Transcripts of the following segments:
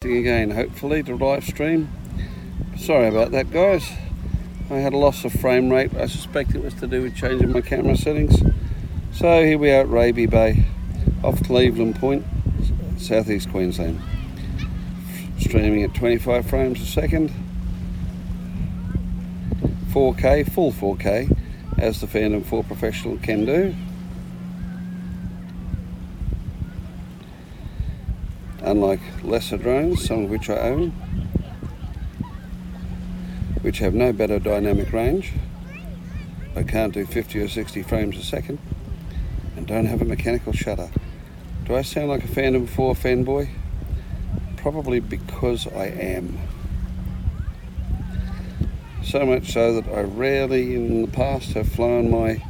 Again, hopefully, to live stream. Sorry about that, guys. I had a loss of frame rate. I suspect it was to do with changing my camera settings. So here we are at Raby Bay, off Cleveland Point, southeast Queensland. Streaming at 25 frames a second. 4K, full 4K, as the Phantom 4 Professional can do. Unlike lesser drones, some of which I own, which have no better dynamic range, but can't do 50 or 60 frames a second, and don't have a mechanical shutter. Do I sound like a Phantom 4 fanboy? Probably because I am. So much so that I rarely in the past have flown my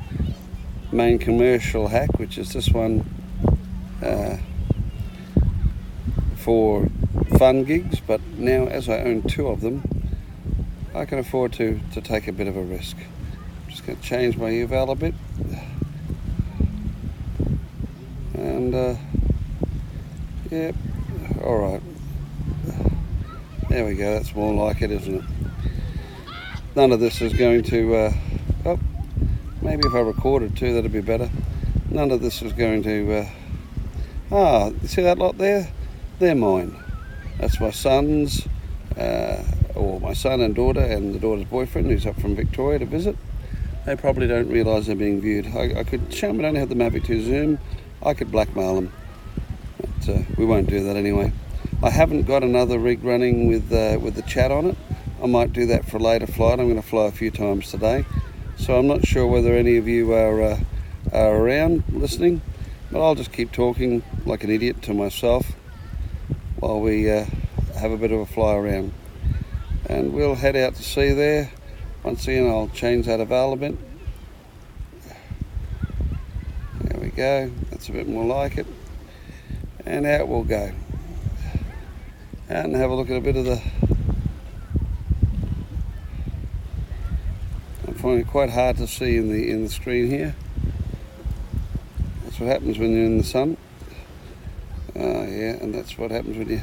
main commercial hack, which is this one, for fun gigs, but now as I own two of them, I can afford to take a bit of a risk. I'm just going to change my eval a bit, and yeah, all right, there we go. That's more like it, isn't it? None of this is going to oh, maybe if I recorded too, that'd be better. None of this is going to you see that lot there? They're mine. That's my son's, or my son and daughter, and the daughter's boyfriend who's up from Victoria to visit. They probably don't realise they're being viewed. I could show them I don't have the Mavic 2 Zoom. I could blackmail them, but we won't do that anyway. I haven't got another rig running with the chat on it. I might do that for a later flight. I'm going to fly a few times today, so I'm not sure whether any of you are around listening, but I'll just keep talking like an idiot to myself while we have a bit of a fly around, and we'll head out to sea there. Once again, I'll change that eval a bit. There we go, that's a bit more like it, and out we'll go out and have a look at a bit of the, I'm finding it quite hard to see in the screen here. That's what happens when you're in the sun. Yeah, and that's what happens when you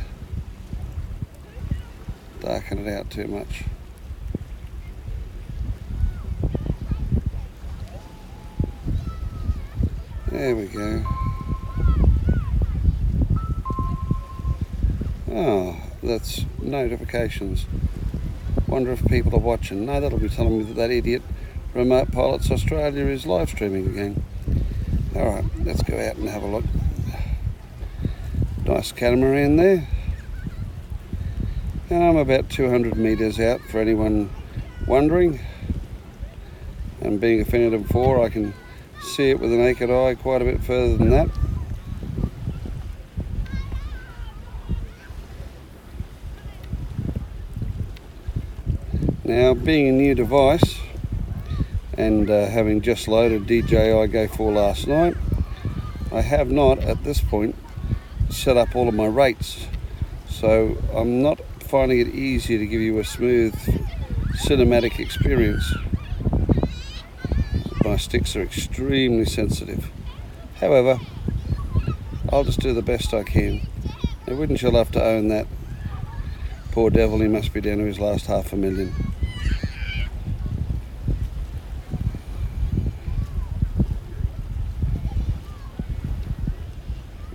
darken it out too much. There we go. Oh, that's notifications. Wonder if people are watching. No, that'll be telling me that idiot Remote Pilots Australia is live streaming again. Alright, let's go out and have a look. Nice catamaran there. And I'm about 200 metres out for anyone wondering. And being a Phantom 4, I can see it with the naked eye quite a bit further than that. Now, being a new device and having just loaded DJI Go 4 last night, I have not at this point set up all of my rates, so I'm not finding it easy to give you a smooth cinematic experience. My sticks are extremely sensitive. However, I'll just do the best I can. Now, wouldn't you love to own that? Poor devil, he must be down to his last $500,000.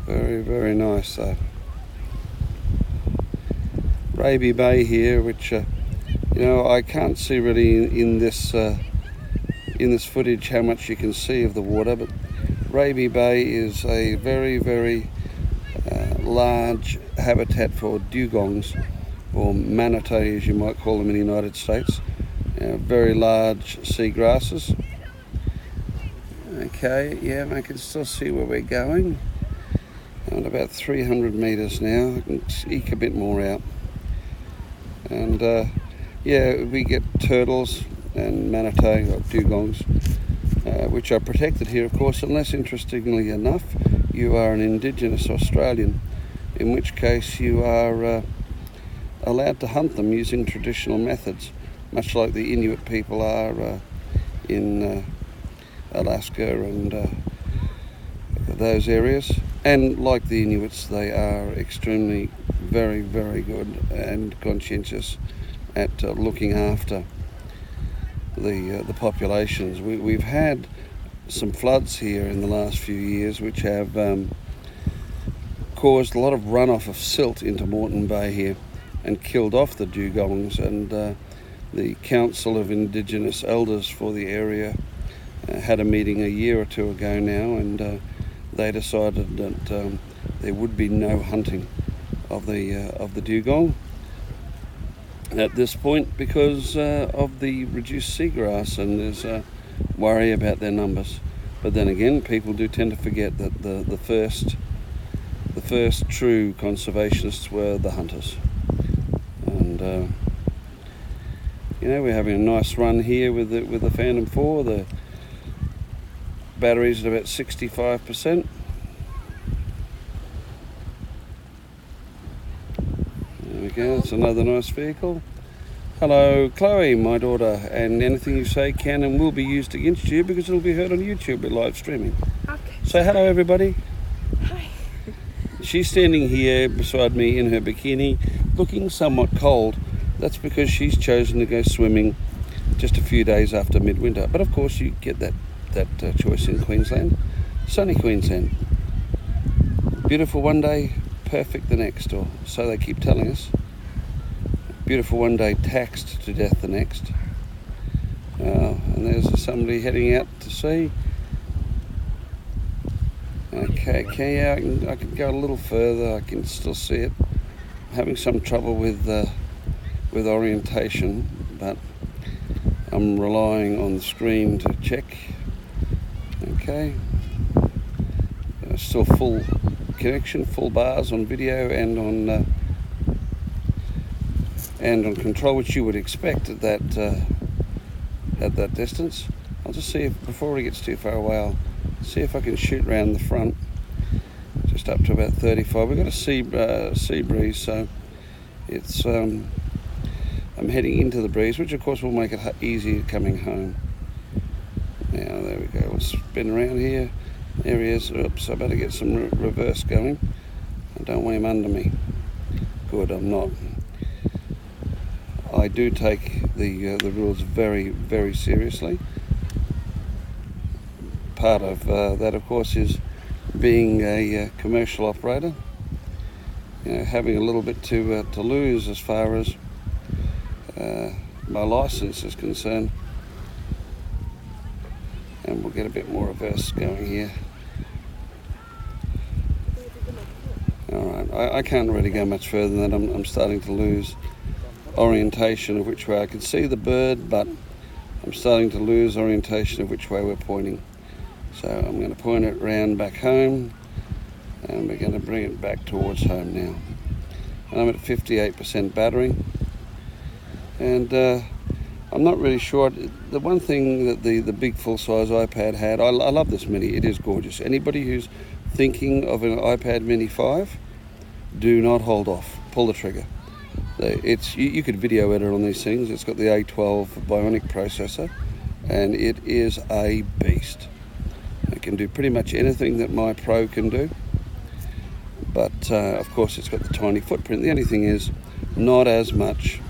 Very, very nice though. Raby Bay here, which you know, I can't see really in this footage how much you can see of the water, but Raby Bay is a very, very large habitat for dugongs, or manatee as you might call them in the United States. Very large sea grasses. Okay, yeah, I can still see where we're going. I'm at about 300 metres now. I can eke a bit more out. And yeah, we get turtles and manatee, or dugongs, which are protected here, of course, unless, interestingly enough, you are an Indigenous Australian, in which case you are allowed to hunt them using traditional methods, much like the Inuit people are in Alaska and those areas. And like the Inuits, they are extremely very, very good and conscientious at looking after the populations. We've had some floods here in the last few years which have caused a lot of runoff of silt into Moreton Bay here and killed off the dugongs, and the Council of Indigenous Elders for the area had a meeting a year or two ago now, and they decided that there would be no hunting of the dugong at this point because of the reduced seagrass, and there's a worry about their numbers. But then again, people do tend to forget that the first true conservationists were the hunters. And we're having a nice run here with the Phantom 4. The battery's at about 65%. There we go, it's another nice vehicle. Hello, Chloe, my daughter, and anything you say can and will be used against you because it'll be heard on YouTube with live streaming. Okay. Say hello, everybody. Hi. She's standing here beside me in her bikini, looking somewhat cold. That's because she's chosen to go swimming just a few days after midwinter. But of course, you get that choice in Queensland. Sunny Queensland. Beautiful one day, perfect the next, or so they keep telling us. Beautiful one day, taxed to death the next. And there's somebody heading out to sea. Okay, I can go a little further. I can still see it. I'm having some trouble with orientation, but I'm relying on the screen to check. Okay, still full connection, full bars on video and on control, which you would expect at that distance. I'll just see if before it gets too far away, I'll see if I can shoot round the front, just up to about 35. We've got a sea breeze, so it's I'm heading into the breeze, which of course will make it easier coming home. Now there we go. We'll spin around here. There he is. Oops, I better get some reverse going. I don't want him under me. Good, I'm not. I do take the rules very, very seriously. Part of that, of course, is being a commercial operator. Having a little bit to lose as far as my license is concerned. And we'll get a bit more reverse going here. Alright, I can't really go much further than that. I'm starting to lose orientation of which way I can see the bird, but I'm starting to lose orientation of which way we're pointing. So I'm going to point it round back home, and we're going to bring it back towards home now. And I'm at 58% battery, and I'm not really sure. The one thing that the big full-size iPad had, I love this Mini, it is gorgeous. Anybody who's thinking of an iPad Mini 5, do not hold off, pull the trigger. You could video edit on these things. It's got the A12 Bionic processor, and it is a beast. It can do pretty much anything that my Pro can do, but of course it's got the tiny footprint. The only thing is not as much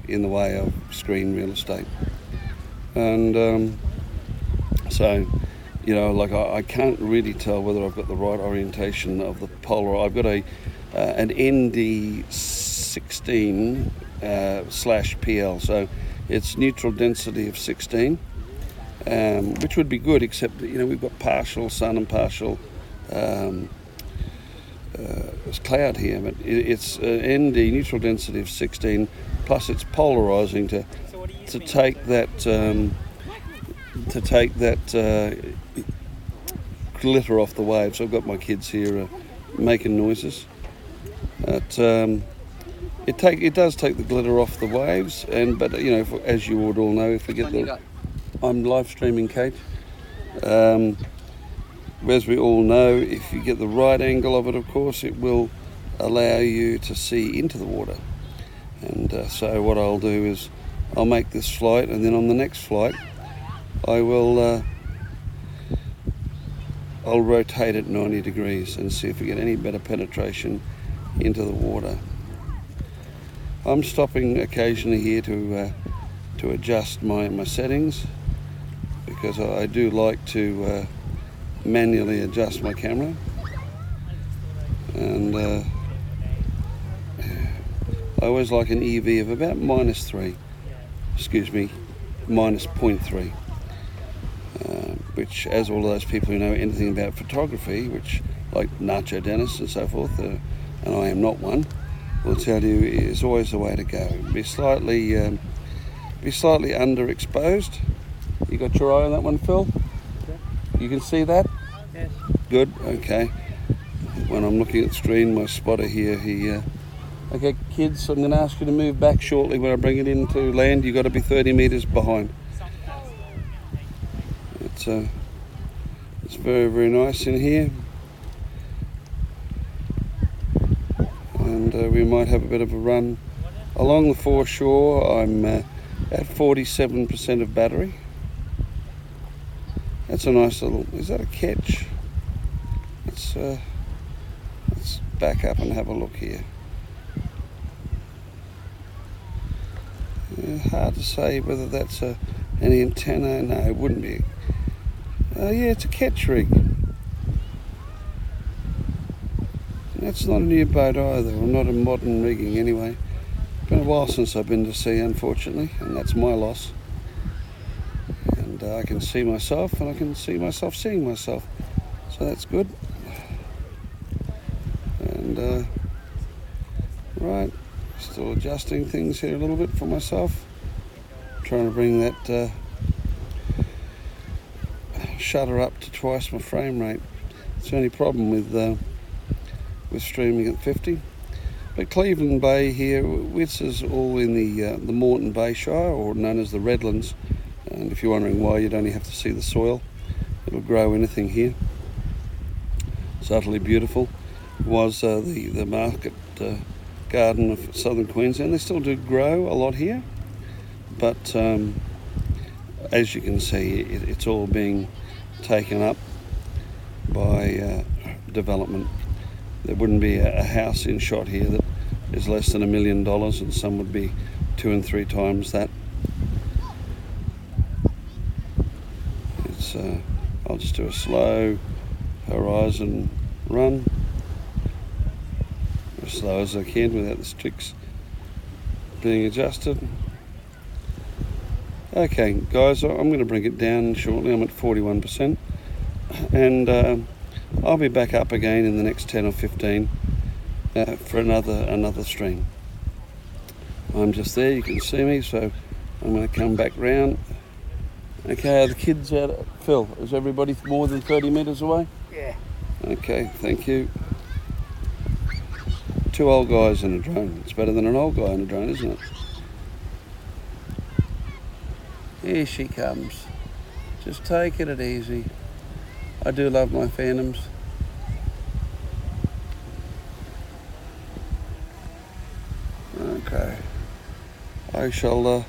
in the way of screen real estate, and so I can't really tell whether I've got the right orientation of the polar. I've got an ND16/PL, so it's neutral density of 16, which would be good, except that we've got partial sun and partial cloud here, but it's ND neutral density of 16, plus it's polarizing to take that glitter off the waves. So I've got my kids here making noises. It does take the glitter off the waves, but as you would all know, if we get I'm live streaming, Kate. As we all know, if you get the right angle of it, of course, it will allow you to see into the water. And so what I'll do is I'll make this flight, and then on the next flight I will I'll rotate it 90 degrees and see if we get any better penetration into the water. I'm stopping occasionally here to adjust my settings, because I do like to manually adjust my camera, and I always like an EV of about -3, -0.3, which, as all those people who know anything about photography, which like Nacho Dennis and so forth, and I am not one, will tell you is always the way to go. Be slightly underexposed. You got your eye on that one, Phil? You can see that? Yes. Good, okay. When I'm looking at the screen, my spotter here, okay, kids, I'm going to ask you to move back shortly when I bring it into land. You've got to be 30 metres behind. It's very, very nice in here. And we might have a bit of a run along the foreshore. I'm at 47% of battery. That's a nice little, is that a catch? Let's back up and have a look here. Hard to say whether that's an antenna. No, it wouldn't be. Yeah, it's a catch rig. That's not a new boat either, or not a modern rigging anyway. Been a while since I've been to sea, unfortunately, and that's my loss. And I can see myself, and I can see myself seeing myself, so that's good. And right, still adjusting things here a little bit for myself, trying to bring that shutter up to twice my frame rate. It's the only problem with streaming at 50. But Cleveland Bay here, this is all in the Moreton Bay Shire, or known as the Redlands. And if you're wondering why, you'd only have to see the soil. It'll grow anything here. It's utterly beautiful. It was the market garden of southern Queensland. They still do grow a lot here, but as you can see, it's all being taken up by development. There wouldn't be a house in shot here that is less than $1 million, and some would be 2 and 3 times that. It's I'll just do a slow horizon run, as slow as I can without the sticks being adjusted. Okay guys, I'm going to bring it down shortly. I'm at 41%, and I'll be back up again in the next 10 or 15 for another stream. I'm just there, you can see me, so I'm going to come back round. Okay, are the kids out? Phil, is everybody more than 30 metres away? Yeah. Okay, thank you. 2 old guys in a drone. It's better than an old guy in a drone, isn't it? Here she comes. Just taking it easy. I do love my Phantoms. Okay. I shall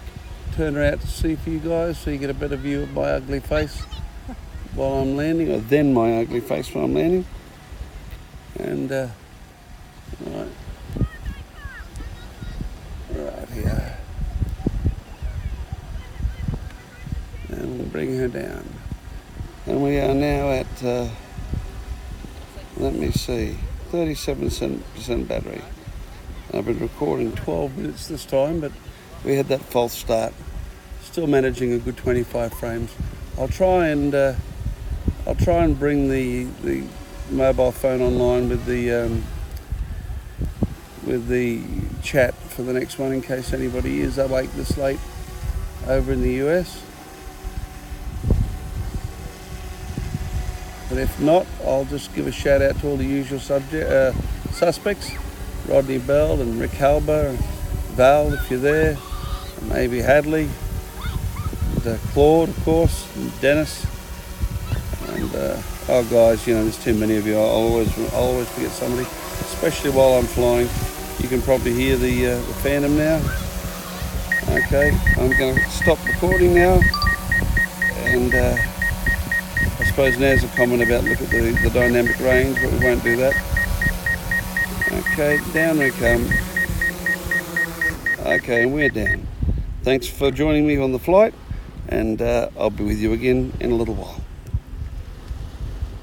turn her out to sea for you guys, so you get a better view of my ugly face while I'm landing, or then my ugly face when I'm landing. And right here. And we'll bring her down. And we are now at, let me see, 37% battery. I've been recording 12 minutes this time, but we had that false start. Still managing a good 25 frames. I'll try and bring the mobile phone online with the chat for the next one, in case anybody is awake this late over in the US. But if not, I'll just give a shout out to all the usual suspects. Rodney Bell and Rick Halber, and Val if you're there, and maybe Hadley, and Claude of course, and Dennis, and oh guys, you know, there's too many of you. I'll always forget somebody, especially while I'm flying. You can probably hear the Phantom now. Okay, I'm going to stop recording now, and I'll suppose now's a comment about look at the dynamic range, but we won't do that. Okay, down we come. Okay, and we're down. Thanks for joining me on the flight, and I'll be with you again in a little while.